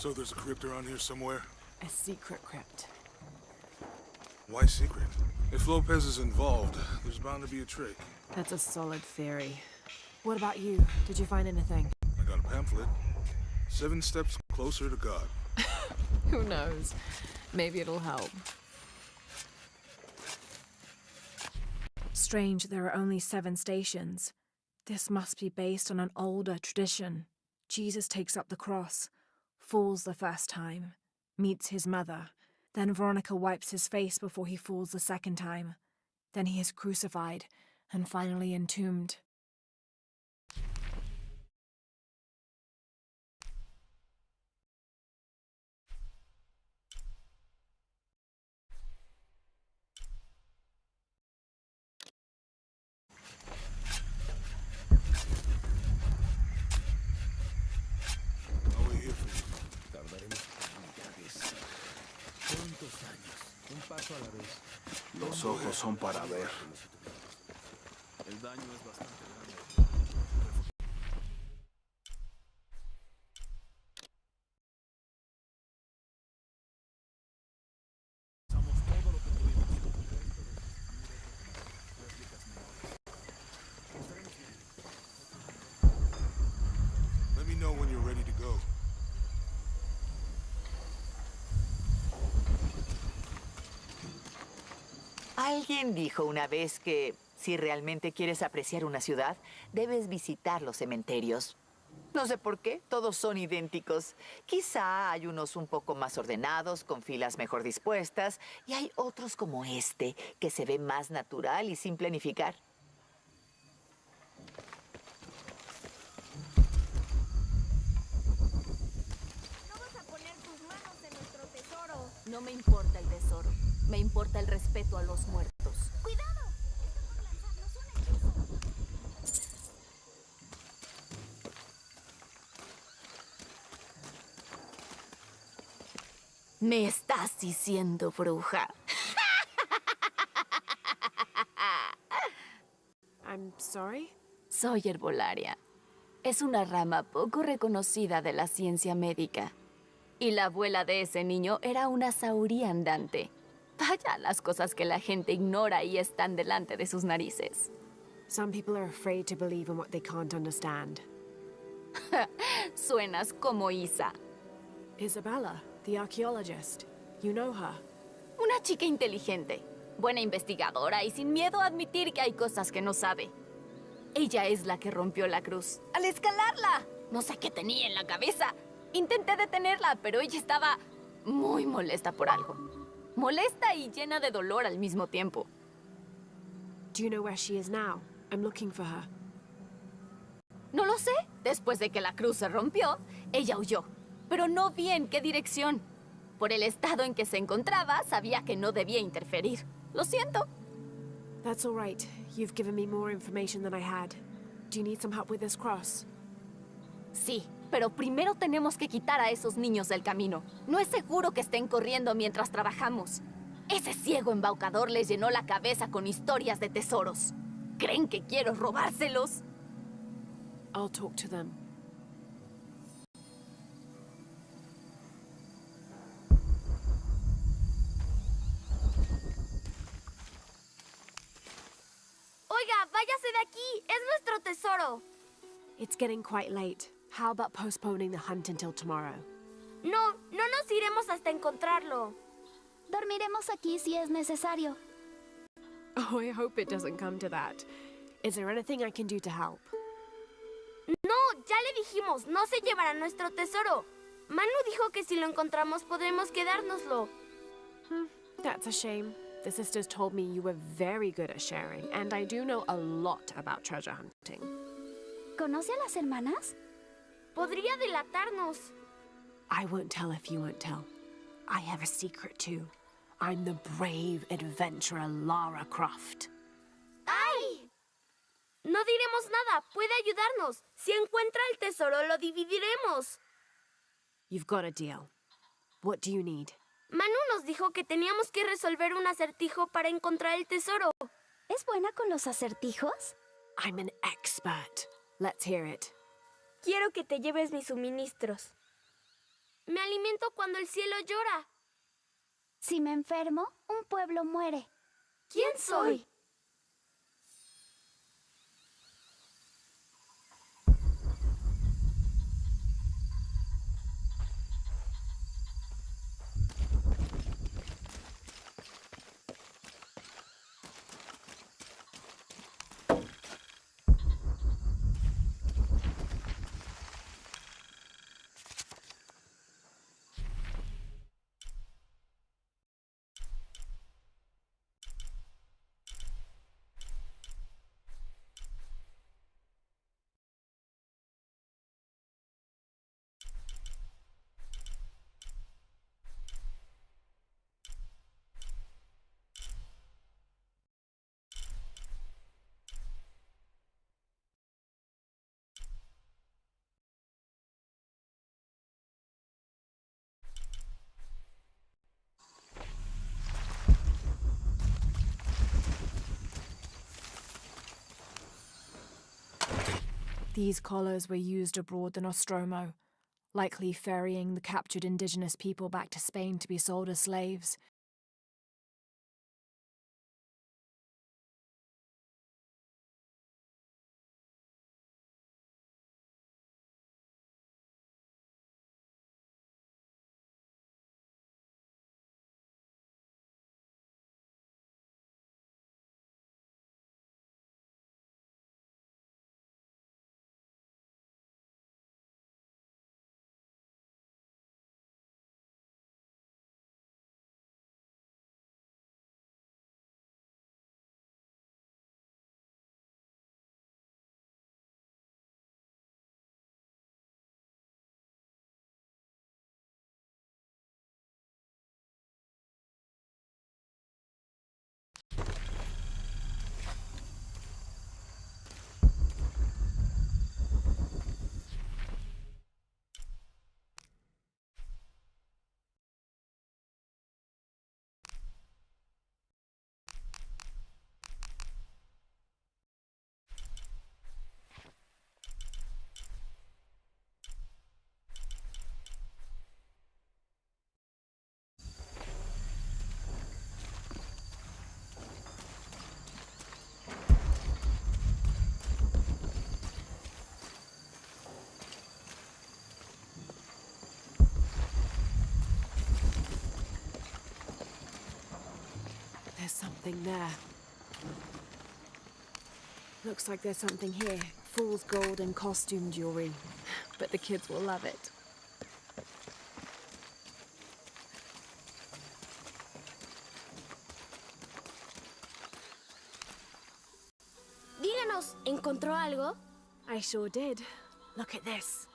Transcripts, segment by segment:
So there's a crypt around here somewhere? A secret crypt. Why secret? If Lopez is involved, there's bound to be a trick. That's a solid theory. What about you? Did you find anything? I got a pamphlet. 7 steps closer to God. Who knows? Maybe it'll help. Strange, there are only 7 stations. This must be based on an older tradition. Jesus takes up the cross, falls the first time, meets his mother. Then Veronica wipes his face before he falls the second time. Then he is crucified and finally entombed. I'll wait here for you. Los ojos son para ver. El daño es bastante grande. Usamos todo lo que pudimos. Let me know when you're ready to go. Alguien dijo una vez que si realmente quieres apreciar una ciudad, debes visitar los cementerios. No sé por qué, todos son idénticos. Quizá hay unos un poco más ordenados, con filas mejor dispuestas, y hay otros como este, que se ve más natural y sin planificar. No vas a poner tus manos en nuestro tesoro. No me importa el tesoro. Me importa el respeto a los muertos. ¡Cuidado! Está por lanzarnos un hechizo. Me estás diciendo bruja. I'm sorry? Soy herbolaria. Es una rama poco reconocida de la ciencia médica. Y la abuela de ese niño era una sauría andante. Vaya las cosas que la gente ignora y están delante de sus narices. Some people are afraid to believe in what they can't understand. Suenas como Isa. Isabella, the archaeologist. You know her. Una chica inteligente, buena investigadora y sin miedo a admitir que hay cosas que no sabe. Ella es la que rompió la cruz. ¡Al escalarla! No sé qué tenía en la cabeza. Intenté detenerla, pero ella estaba muy molesta por algo. Molesta y llena de dolor al mismo tiempo. Do you know where she is now? I'm looking for her. No lo sé. Después de que la cruz se rompió, ella huyó. Pero no vi en qué dirección. Por el estado en que se encontraba, sabía que no debía interferir. Lo siento. That's all right. You've given me more information than I had. Do you need some help with this cross? Sí, pero primero tenemos que quitar a esos niños del camino. No es seguro que estén corriendo mientras trabajamos. Ese ciego embaucador les llenó la cabeza con historias de tesoros. ¿Creen que quiero robárselos? I'll talk to them. Oiga, váyase de aquí. Es nuestro tesoro. It's getting quite late. How about postponing the hunt until tomorrow? No nos iremos hasta encontrarlo. Dormiremos aquí si es necesario. Oh, I hope it doesn't come to that. Is there anything I can do to help? No, ya le dijimos, no se llevará nuestro tesoro. Manu dijo que si lo encontramos podremos quedárnoslo. That's a shame. The sisters told me you were very good at sharing, and I do know a lot about treasure hunting. ¿Conoce a las hermanas? Podría delatarnos. I won't tell if you won't tell. I have a secret too. I'm the brave adventurer Lara Croft. ¡Ay! No diremos nada, puede ayudarnos. Si encuentra el tesoro, lo dividiremos. You've got a deal. What do you need? Manu nos dijo que teníamos que resolver un acertijo para encontrar el tesoro. ¿Es buena con los acertijos? I'm an expert. Let's hear it. Quiero que te lleves mis suministros. Me alimento cuando el cielo llora. Si me enfermo, un pueblo muere. ¿Quién soy? These collars were used abroad in Nostromo, likely ferrying the captured indigenous people back to Spain to be sold as slaves. There's something there. Looks like there's something here. Fool's gold and costume jewelry. But the kids will love it. Díganos, ¿encontró algo? I sure did. Look at this.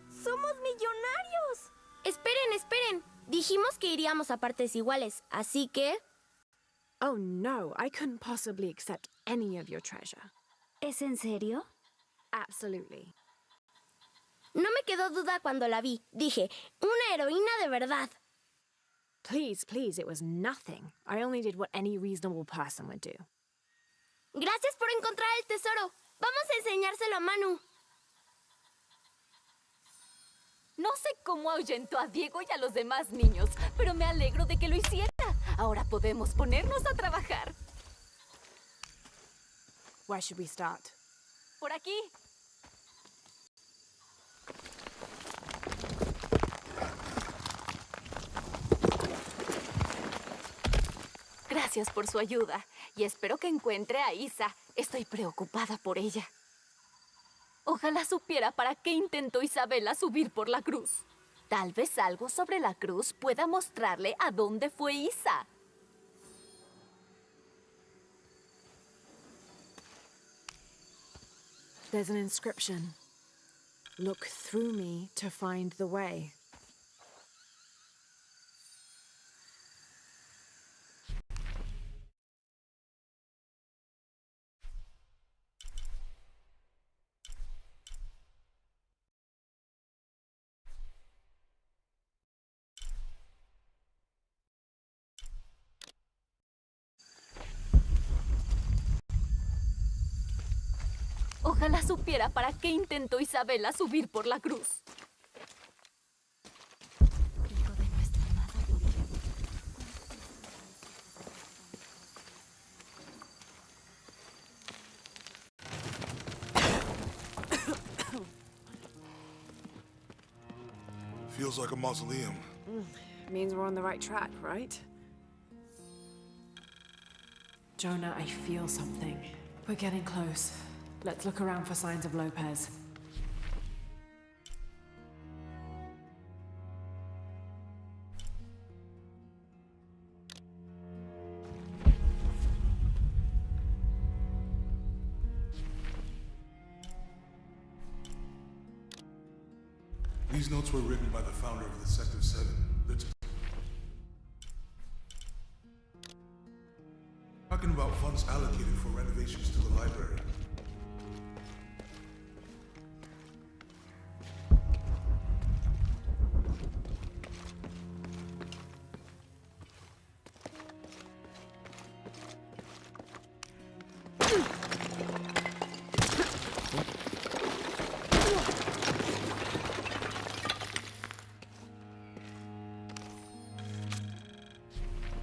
¡Somos millonarios! Esperen, esperen. Dijimos que iríamos a partes iguales, así que... Oh no, I couldn't possibly accept any of your treasure. ¿Es en serio? Absolutely. No me quedó duda cuando la vi. Dije, una heroína de verdad. Please, please, it was nothing. I only did what any reasonable person would do. Gracias por encontrar el tesoro. Vamos a enseñárselo a Manu. No sé cómo ahuyentó a Diego y a los demás niños, pero me alegro de que lo hiciera. Ahora podemos ponernos a trabajar. Where should we start? Por aquí. Gracias por su ayuda y espero que encuentre a Isa. Estoy preocupada por ella. Ojalá supiera para qué intentó Isabela subir por la cruz. Tal vez algo sobre la cruz pueda mostrarle a dónde fue Isa. There's an inscription. Look through me to find the way. Ojalá supiera para qué intentó Isabela subir por la cruz. Feels like a mausoleum. Means we're on the right track, right? Jonah, I feel something. We're getting close. Let's look around for signs of Lopez. These notes were written by the founder of the Sector 7. They're talking about funds allocated for renovations to the library.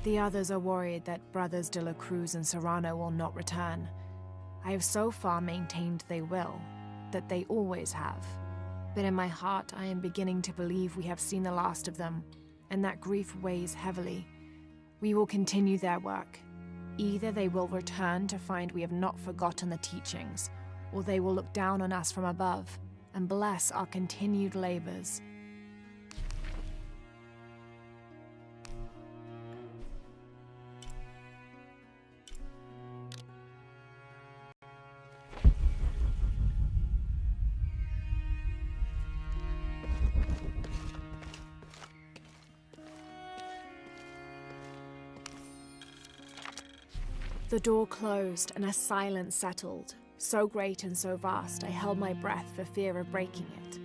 The others are worried that Brothers de la Cruz and Serrano will not return. I have so far maintained they will, that they always have. But in my heart, I am beginning to believe we have seen the last of them, and that grief weighs heavily. We will continue their work. Either they will return to find we have not forgotten the teachings, or they will look down on us from above and bless our continued labors. The door closed and a silence settled, so great and so vast I held my breath for fear of breaking it.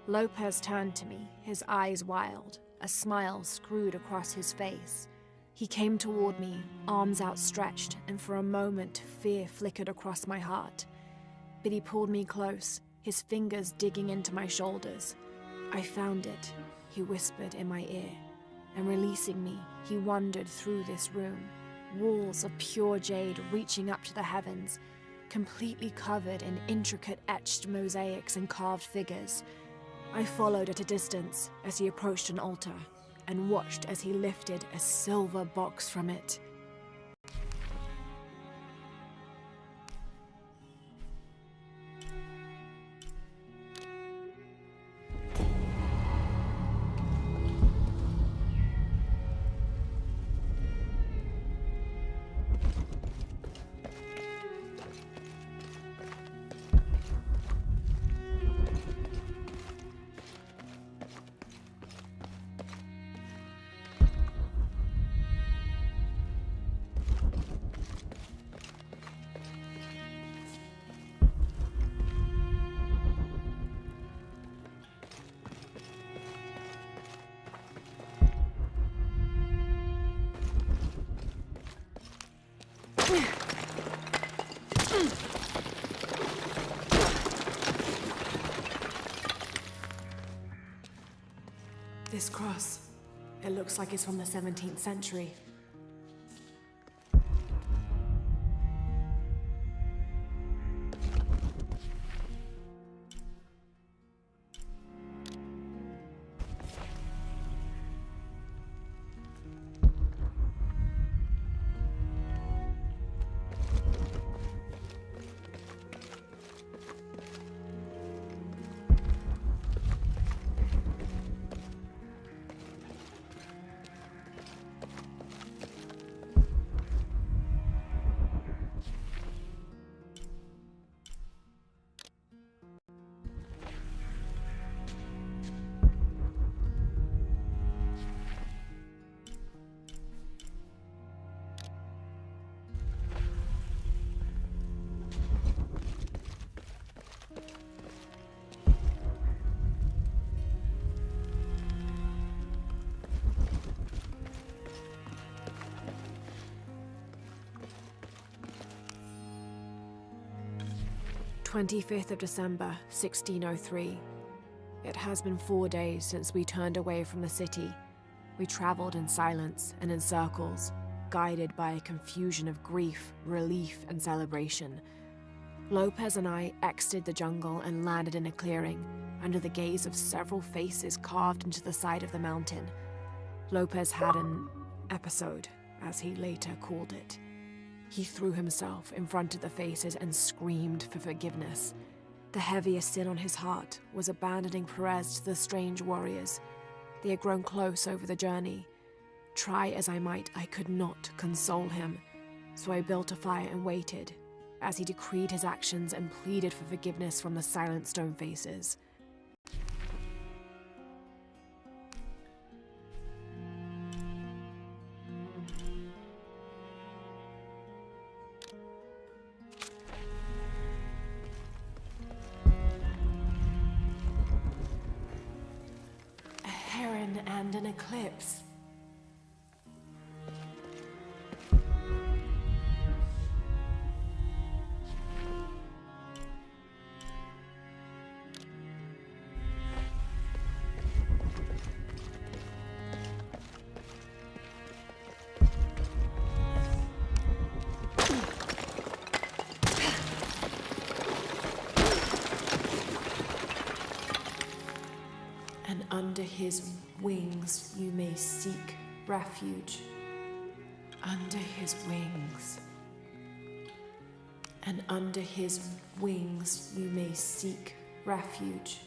Lopez turned to me, his eyes wild, a smile screwed across his face. He came toward me, arms outstretched, and for a moment fear flickered across my heart. But he pulled me close, his fingers digging into my shoulders. "I found it," he whispered in my ear, and releasing me, he wandered through this room. Walls of pure jade reaching up to the heavens, completely covered in intricate etched mosaics and carved figures. I followed at a distance as he approached an altar, and watched as he lifted a silver box from it. This cross, it looks like it's from the 17th century. "25th of December, 1603. It has been 4 days since we turned away from the city. We traveled in silence and in circles, guided by a confusion of grief, relief, and celebration. Lopez and I exited the jungle and landed in a clearing, under the gaze of several faces carved into the side of the mountain. Lopez had an episode, as he later called it. He threw himself in front of the faces and screamed for forgiveness. The heaviest sin on his heart was abandoning Perez to the strange warriors. They had grown close over the journey. Try as I might, I could not console him, so I built a fire and waited, as he decreed his actions and pleaded for forgiveness from the silent stone faces. A heron and an eclipse. And under his wings you may seek refuge. Under his wings. And under his wings you may seek refuge.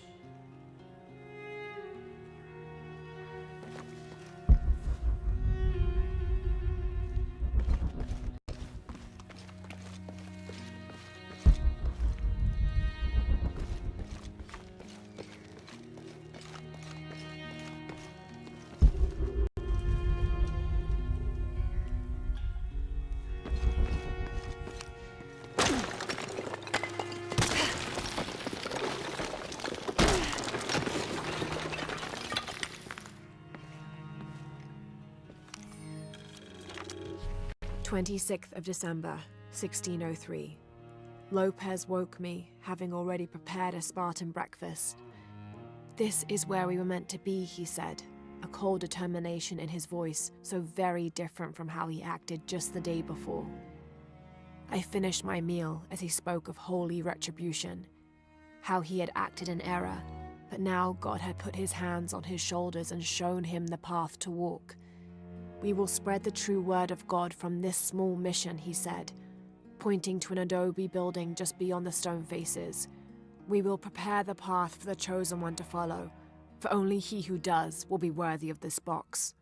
December 1603. Lopez woke me, having already prepared a Spartan breakfast. "This is where we were meant to be," he said, a cold determination in his voice, so very different from how he acted just the day before. I finished my meal as he spoke of holy retribution, how he had acted in error, but now God had put his hands on his shoulders and shown him the path to walk. "We will spread the true word of God from this small mission," he said, pointing to an adobe building just beyond the stone faces. "We will prepare the path for the chosen one to follow, for only he who does will be worthy of this box."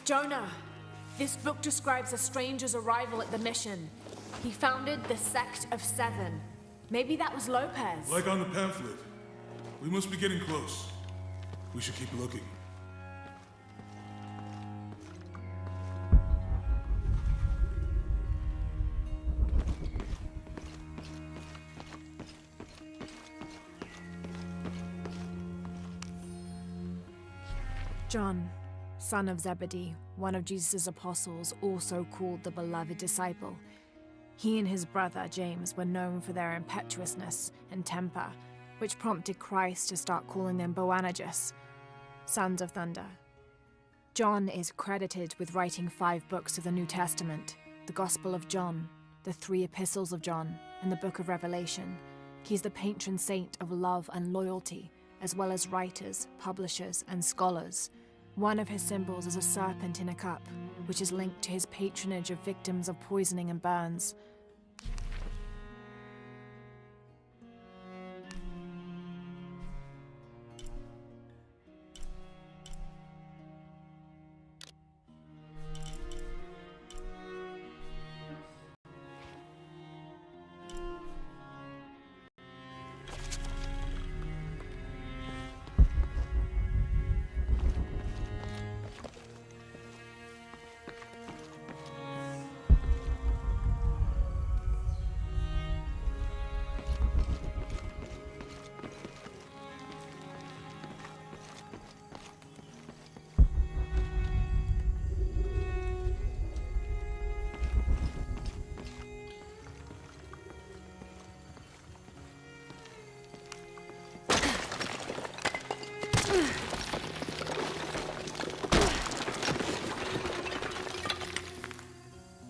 Jonah, this book describes a stranger's arrival at the mission. He founded the Sect of Seven. Maybe that was Lopez. Like on the pamphlet. We must be getting close. We should keep looking. John, son of Zebedee, one of Jesus' apostles, also called the beloved disciple. He and his brother James were known for their impetuousness and temper, which prompted Christ to start calling them Boanerges, sons of thunder. John is credited with writing 5 books of the New Testament, the Gospel of John, the 3 epistles of John, and the Book of Revelation. He's the patron saint of love and loyalty, as well as writers, publishers, and scholars. One of his symbols is a serpent in a cup, which is linked to his patronage of victims of poisoning and burns.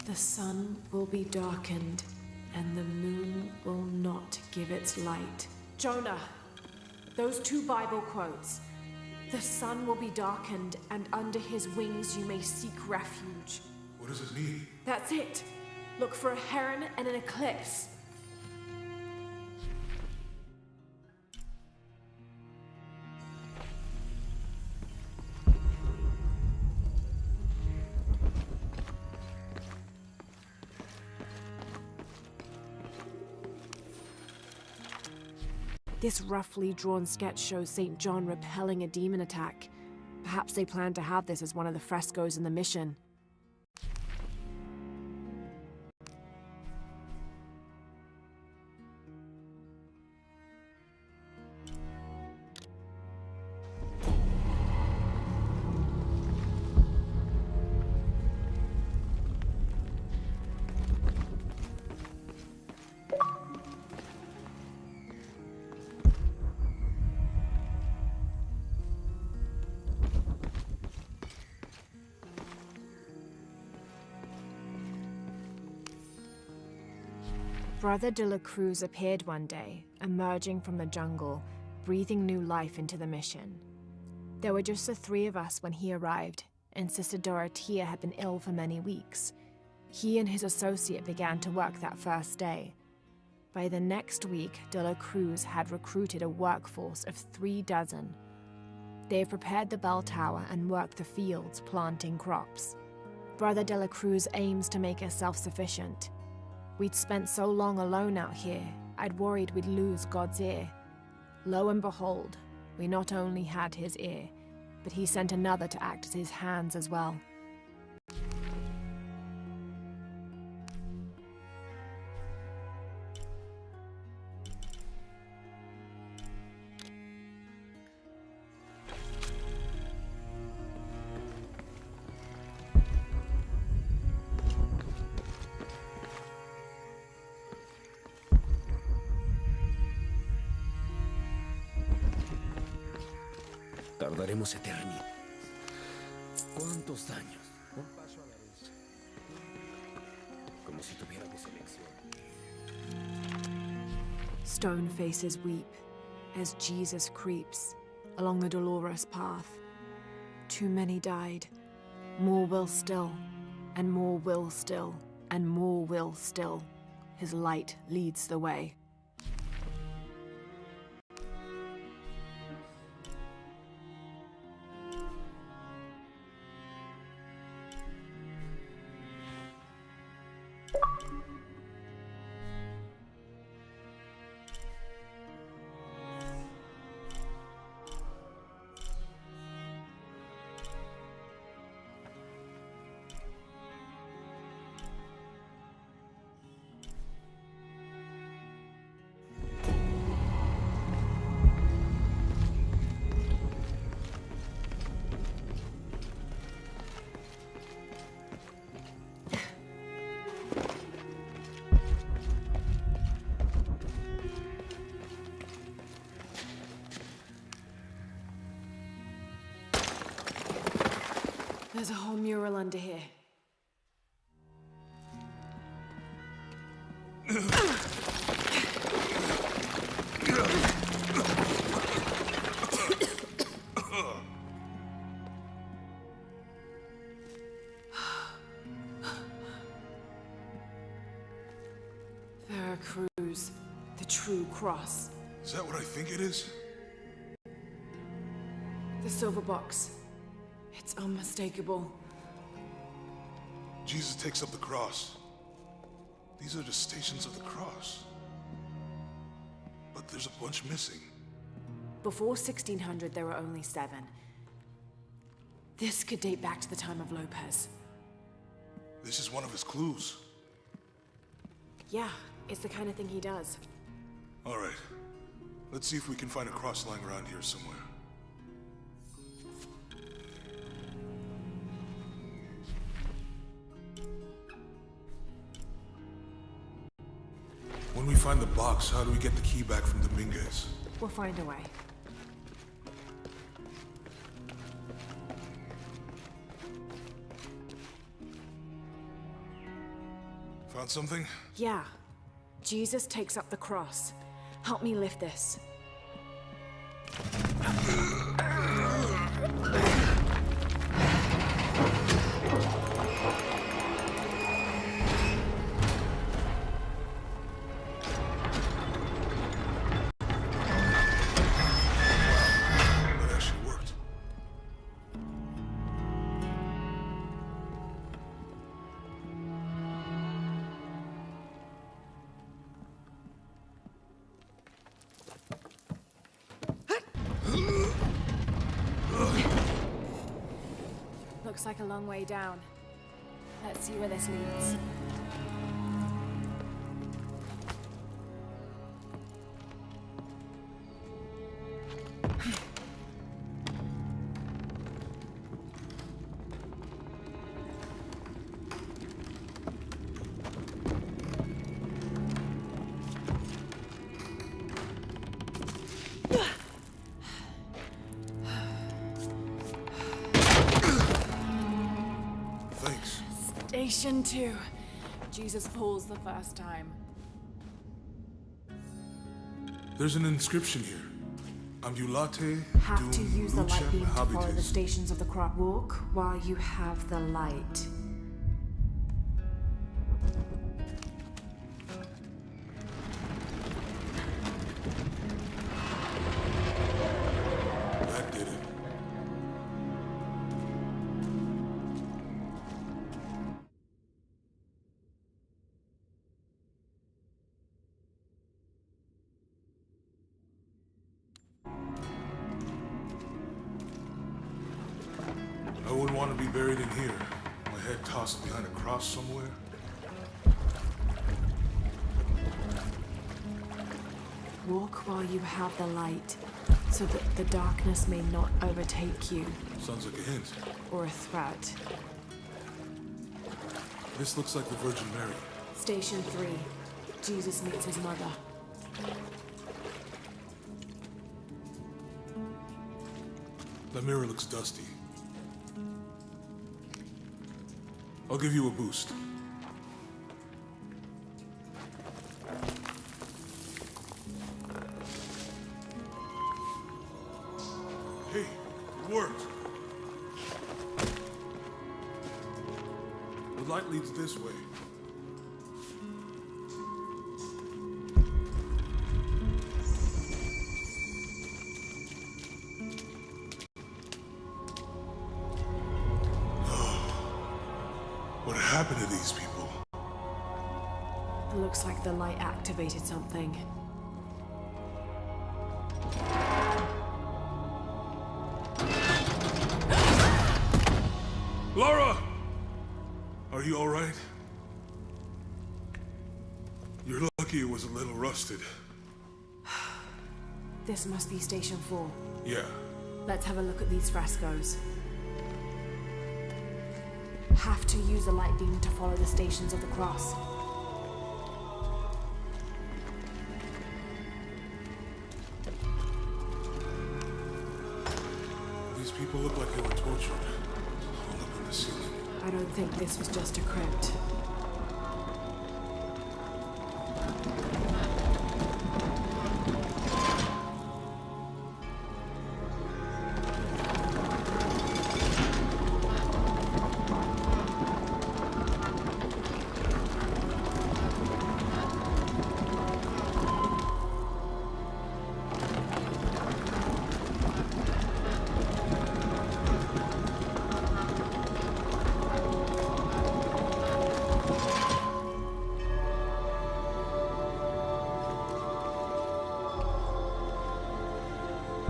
The sun will be darkened, and the moon will not give its light. Jonah, those two Bible quotes. The sun will be darkened, and under his wings you may seek refuge. What does it mean? That's it. Look for a heron and an eclipse. This roughly drawn sketch shows St. John repelling a demon attack. Perhaps they plan to have this as one of the frescoes in the mission. Brother de la Cruz appeared one day, emerging from the jungle, breathing new life into the mission. There were just the three of us when he arrived, and Sister Dorothea had been ill for many weeks. He and his associate began to work that first day. By the next week, de la Cruz had recruited a workforce of 36. They have prepared the bell tower and worked the fields, planting crops. Brother de la Cruz aims to make us self-sufficient. We'd spent so long alone out here, I'd worried we'd lose God's ear. Lo and behold, we not only had his ear, but he sent another to act as his hands as well. Tardaremos eternidad. ¿Cuántos años? Un paso a la vez. Como si tuviéramos elección. Stone faces weep as Jesus creeps along the dolorous path. Too many died. More will still, and more will still, and more will still. His light leads the way. There's a whole mural under here. Veracruz, the true cross. Is that what I think it is? The silver box. It's unmistakable. Jesus takes up the cross. These are the stations of the cross. But there's a bunch missing. Before 1600, there were only 7. This could date back to the time of Lopez. This is one of his clues. Yeah, it's the kind of thing he does. All right. Let's see if we can find a cross lying around here somewhere. When we find the box, how do we get the key back from Dominguez? We'll find a way. Found something? Yeah. Jesus takes up the cross. Help me lift this. That actually worked. Looks like a long way down. Let's see where this leads. Thanks. Station 2. Jesus falls the first time. There's an inscription here. Ambulate Have to dum use the light lucem beam to follow the habitis. stations of the crop. Walk while you have the light. That did it. I wouldn't want to be buried in here. My head tossed behind a cross somewhere. Walk while you have the light, so that the darkness may not overtake you, Sounds like a hint. or a threat. This looks like the Virgin Mary. Station 3. Jesus meets his mother. The mirror looks dusty. I'll give you a boost. Hey, it worked. The light leads this way. What happened to these people? It looks like the light activated something. Laura! Are you all right? You're lucky it was a little rusted. This must be Station 4. Yeah. Let's have a look at these frescoes. Have to use the light beam to follow the stations of the cross. These people look like they were tortured. Hung up in the ceiling. I don't think this was just a crypt.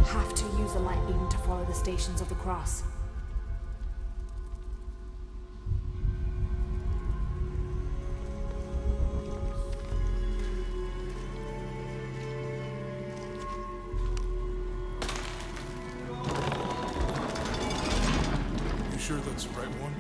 Have to use the light beam to follow the stations of the cross. You sure that's the right one?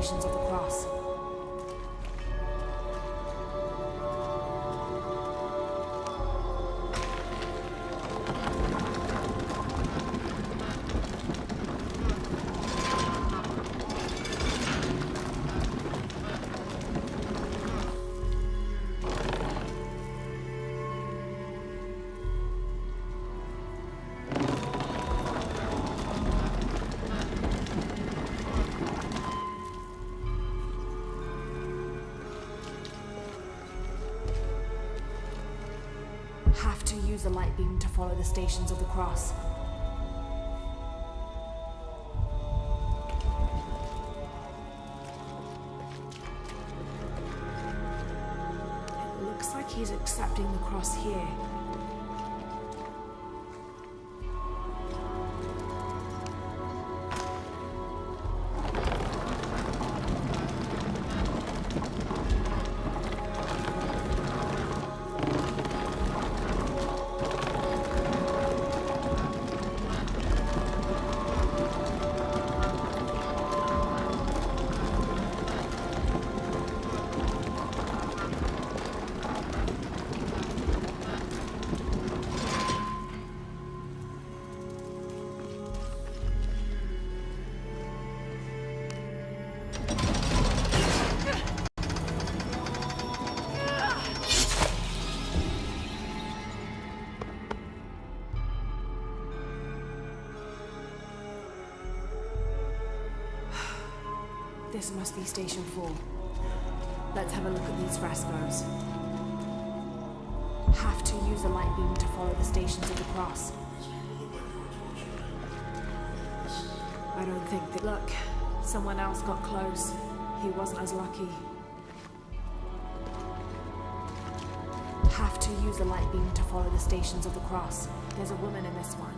Stations of the Cross. Have to use the light beam to follow the Stations of the Cross. It looks like he's accepting the cross here. This must be Station 4. Let's have a look at these frescoes. Have to use the light beam to follow the Stations of the Cross. I don't think that... Look, someone else got close. He wasn't as lucky. Have to use the light beam to follow the Stations of the Cross. There's a woman in this one.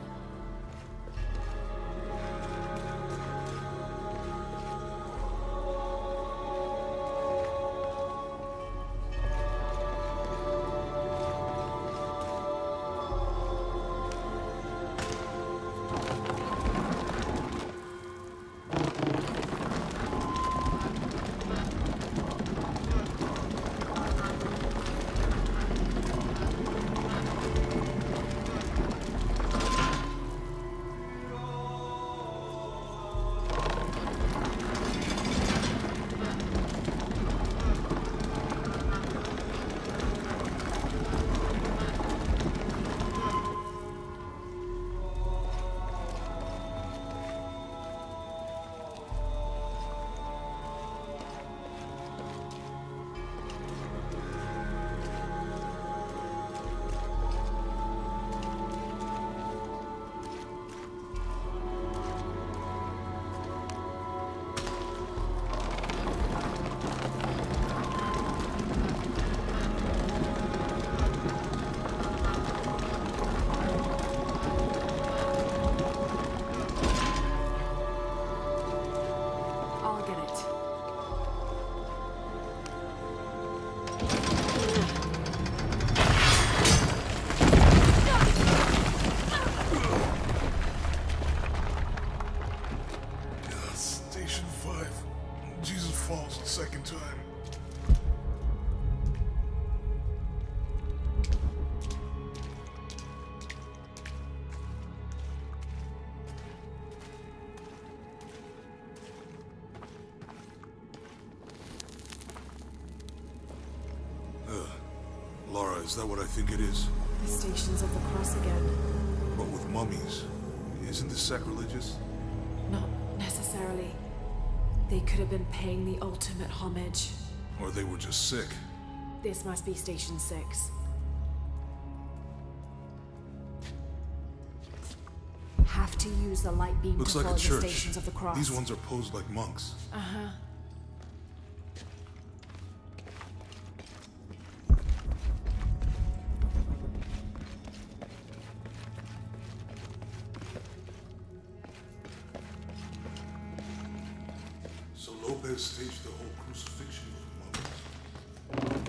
Lara, is that what I think it is? The Stations of the Cross again. But with mummies. Isn't this sacrilegious? Not necessarily. They could have been paying the ultimate homage. Or they were just sick. This must be Station 6. Have to use the light beam Looks to like follow a church. the Stations of the Cross. These ones are posed like monks. Uh-huh. So Lopez staged the whole crucifixion of the mummies.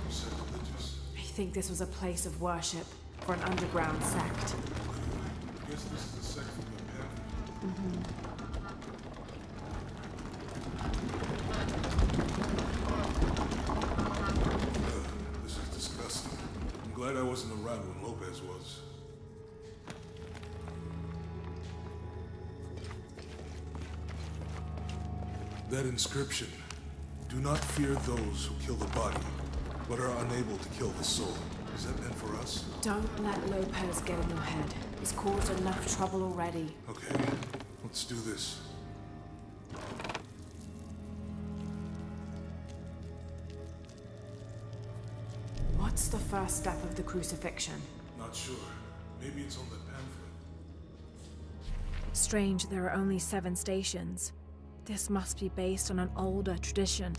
Sacrilegious. I think this was a place of worship for an underground sect. I guess this is a sect from the past. This is disgusting. I'm glad I wasn't around when Lopez was. That inscription. Do not fear those who kill the body, but are unable to kill the soul. Is that meant for us? Don't let Lopez get in your head. He's caused enough trouble already. Okay, let's do this. What's the first step of the crucifixion? Not sure. Maybe it's on the pamphlet. Strange, there are only 7 stations. This must be based on an older tradition.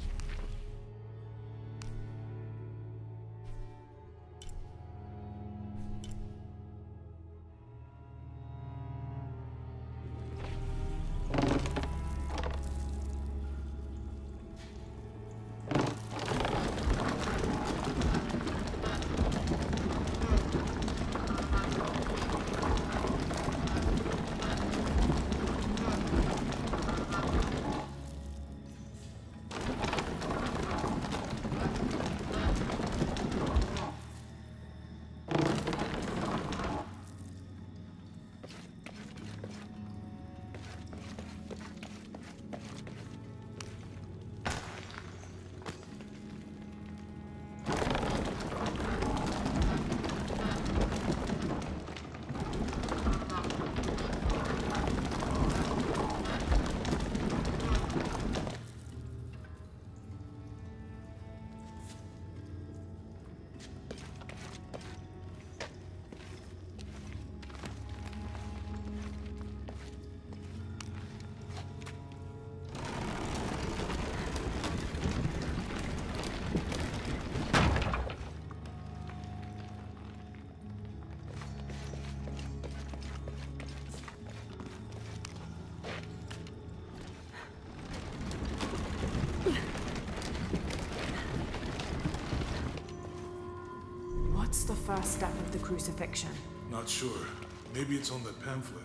What's the first step of the crucifixion? Not sure. Maybe it's on the pamphlet.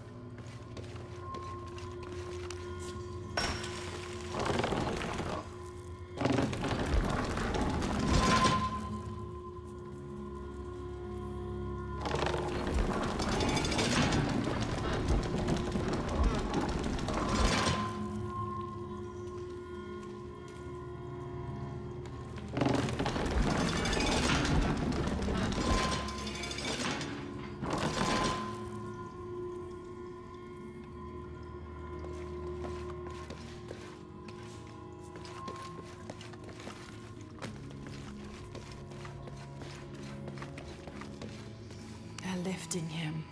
Lifting him.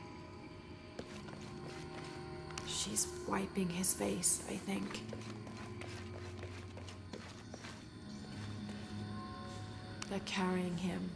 She's wiping his face, I think. They're carrying him.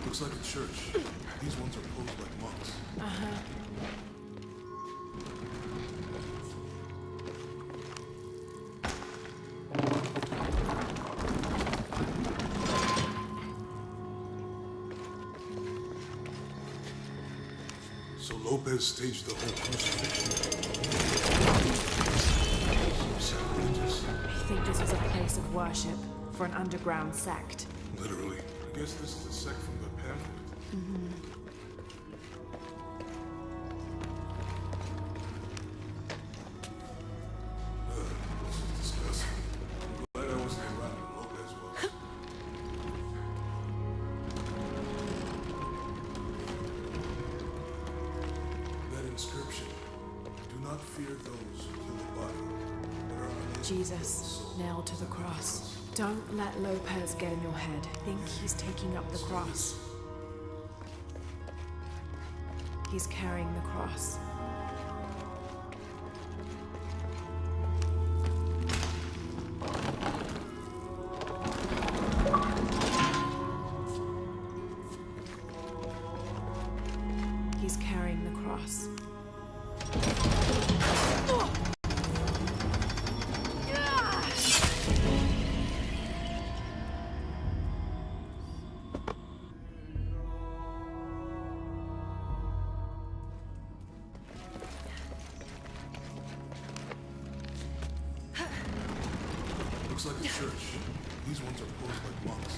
Looks like a church. These ones are posed like monks. So Lopez staged the whole crucifixion. So sacrilegious. I think this was a place of worship for an underground sect. Literally. I guess this is a sect from the pamphlet. This is disgusting. I'm glad I wasn't around when Lopez was. That inscription. Do not fear those who kill the body, but are unable to kill the Jesus, soul. nailed to the cross. Don't let Lopez get in your head. Think he's taking up the cross. He's carrying the cross. He's cross. Looks like a church. These ones are posed like monks.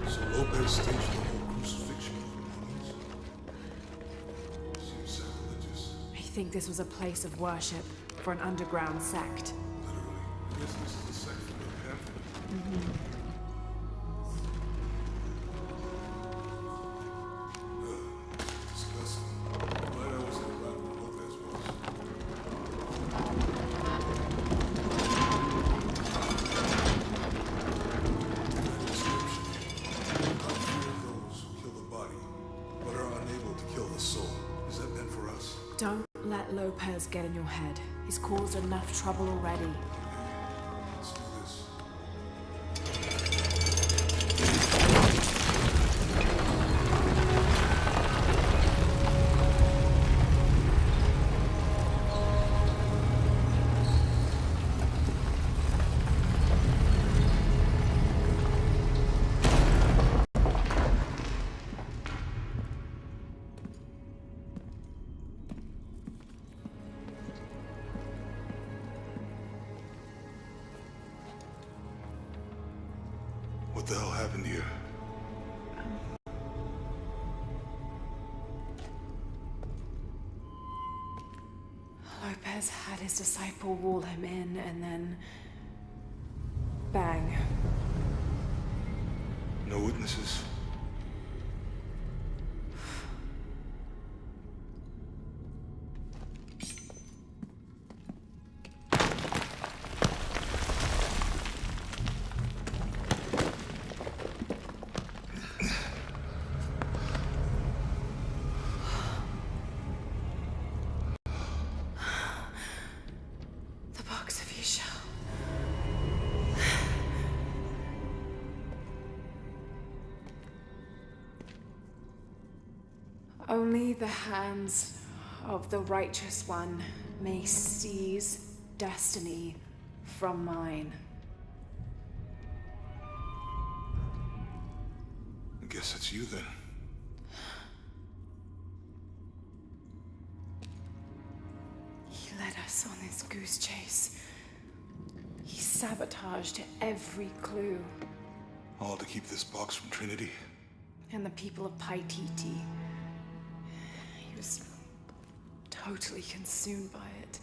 So Lopez staged the whole crucifixion of the mummies? Seems sacrilegious. I think this was a place of worship for an underground sect. Literally. I guess this is a sect from the pamphlet. Disgusting. Glad I wasn't around when Lopez was. Description. How few of those who kill the body, but are unable to kill the soul. Is that meant for us? Don't let Lopez get in your head. He's caused enough trouble already. Let's do this. What the hell happened here? Lopez had his disciple wall him in, and then... bang. No witnesses? The box of Isha. Only the hands of the righteous one may seize destiny from mine. I guess it's you then. He led us on this goose chase. He sabotaged every clue. All to keep this box from Trinity? And the people of Paititi. He was totally consumed by it.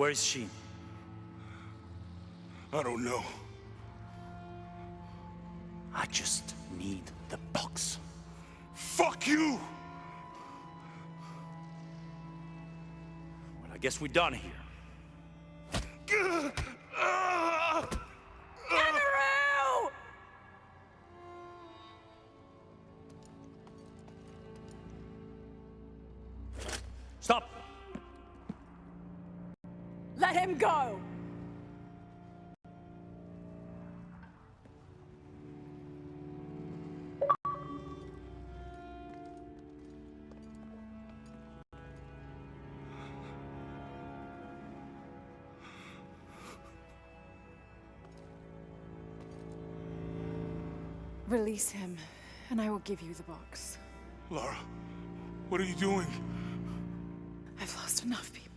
Where is she? I don't know. I just need the box. Fuck you! Well, I guess we're done here. Stop! Let him go! Release him, and I will give you the box. Lara, what are you doing? I've lost enough people.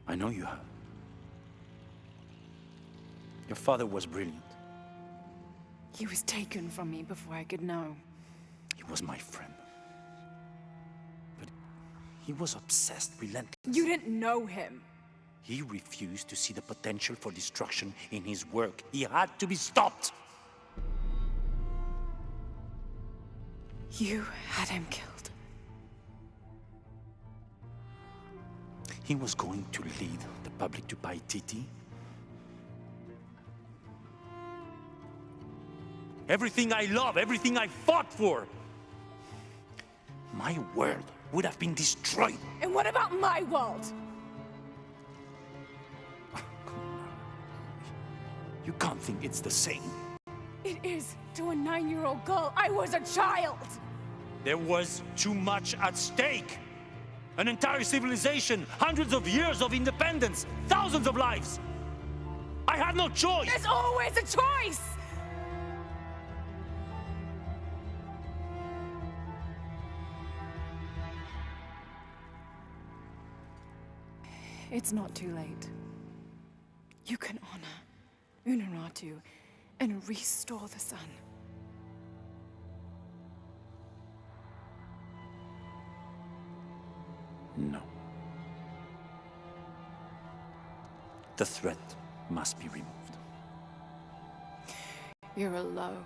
I know you have. Your father was brilliant. He was taken from me before I could know. He was my friend. But he was obsessed, relentless. You didn't know him. He refused to see the potential for destruction in his work. He had to be stopped. You had him killed. He was going to lead the public to Paititi. Everything I love, everything I fought for. My world would have been destroyed. And what about my world? You can't think it's the same. It is to a 9-year-old girl. I was a child. There was too much at stake. An entire civilization, hundreds of years of independence, thousands of lives. I had no choice. There's always a choice. It's not too late. You can honor Unuratu and restore the sun. No. The threat must be removed. You're a low,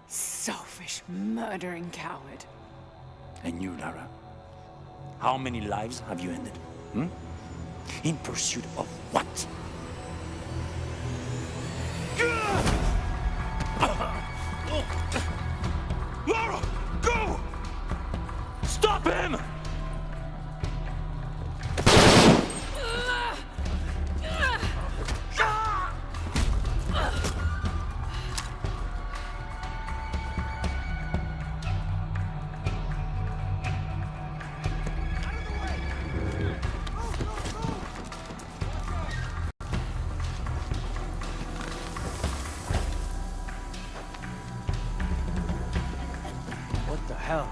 selfish, murdering coward. And you, Lara? How many lives have you ended? In pursuit of what? Lara, go! Stop him! What the hell?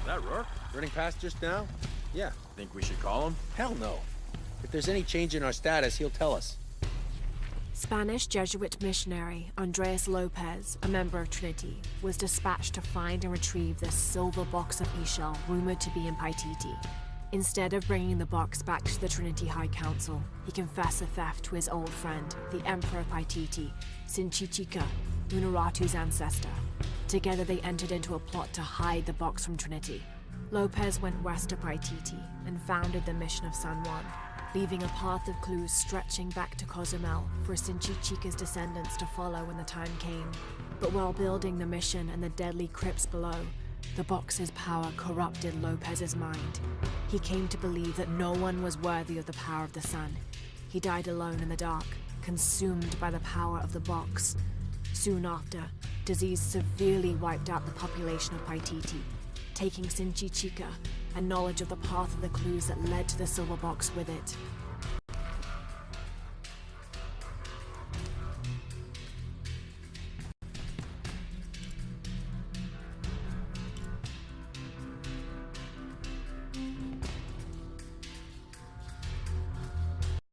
That Rourke? Running past just now? Yeah. Think we should call him? Hell no. If there's any change in our status, he'll tell us. Spanish Jesuit missionary Andres Lopez, a member of Trinity, was dispatched to find and retrieve this silver box of Ixchel rumored to be in Paititi. Instead of bringing the box back to the Trinity High Council, he confessed the theft to his old friend, the Emperor of Paititi, Sinchichika, Unuratu's ancestor. Together they entered into a plot to hide the box from Trinity. Lopez went west to Paititi and founded the mission of San Juan, leaving a path of clues stretching back to Cozumel for Sinchichika's descendants to follow when the time came. But while building the mission and the deadly crypts below, the box's power corrupted Lopez's mind. He came to believe that no one was worthy of the power of the sun. He died alone in the dark, consumed by the power of the box. Soon after, disease severely wiped out the population of Paititi, taking Sinchichika and knowledge of the path of the clues that led to the silver box with it.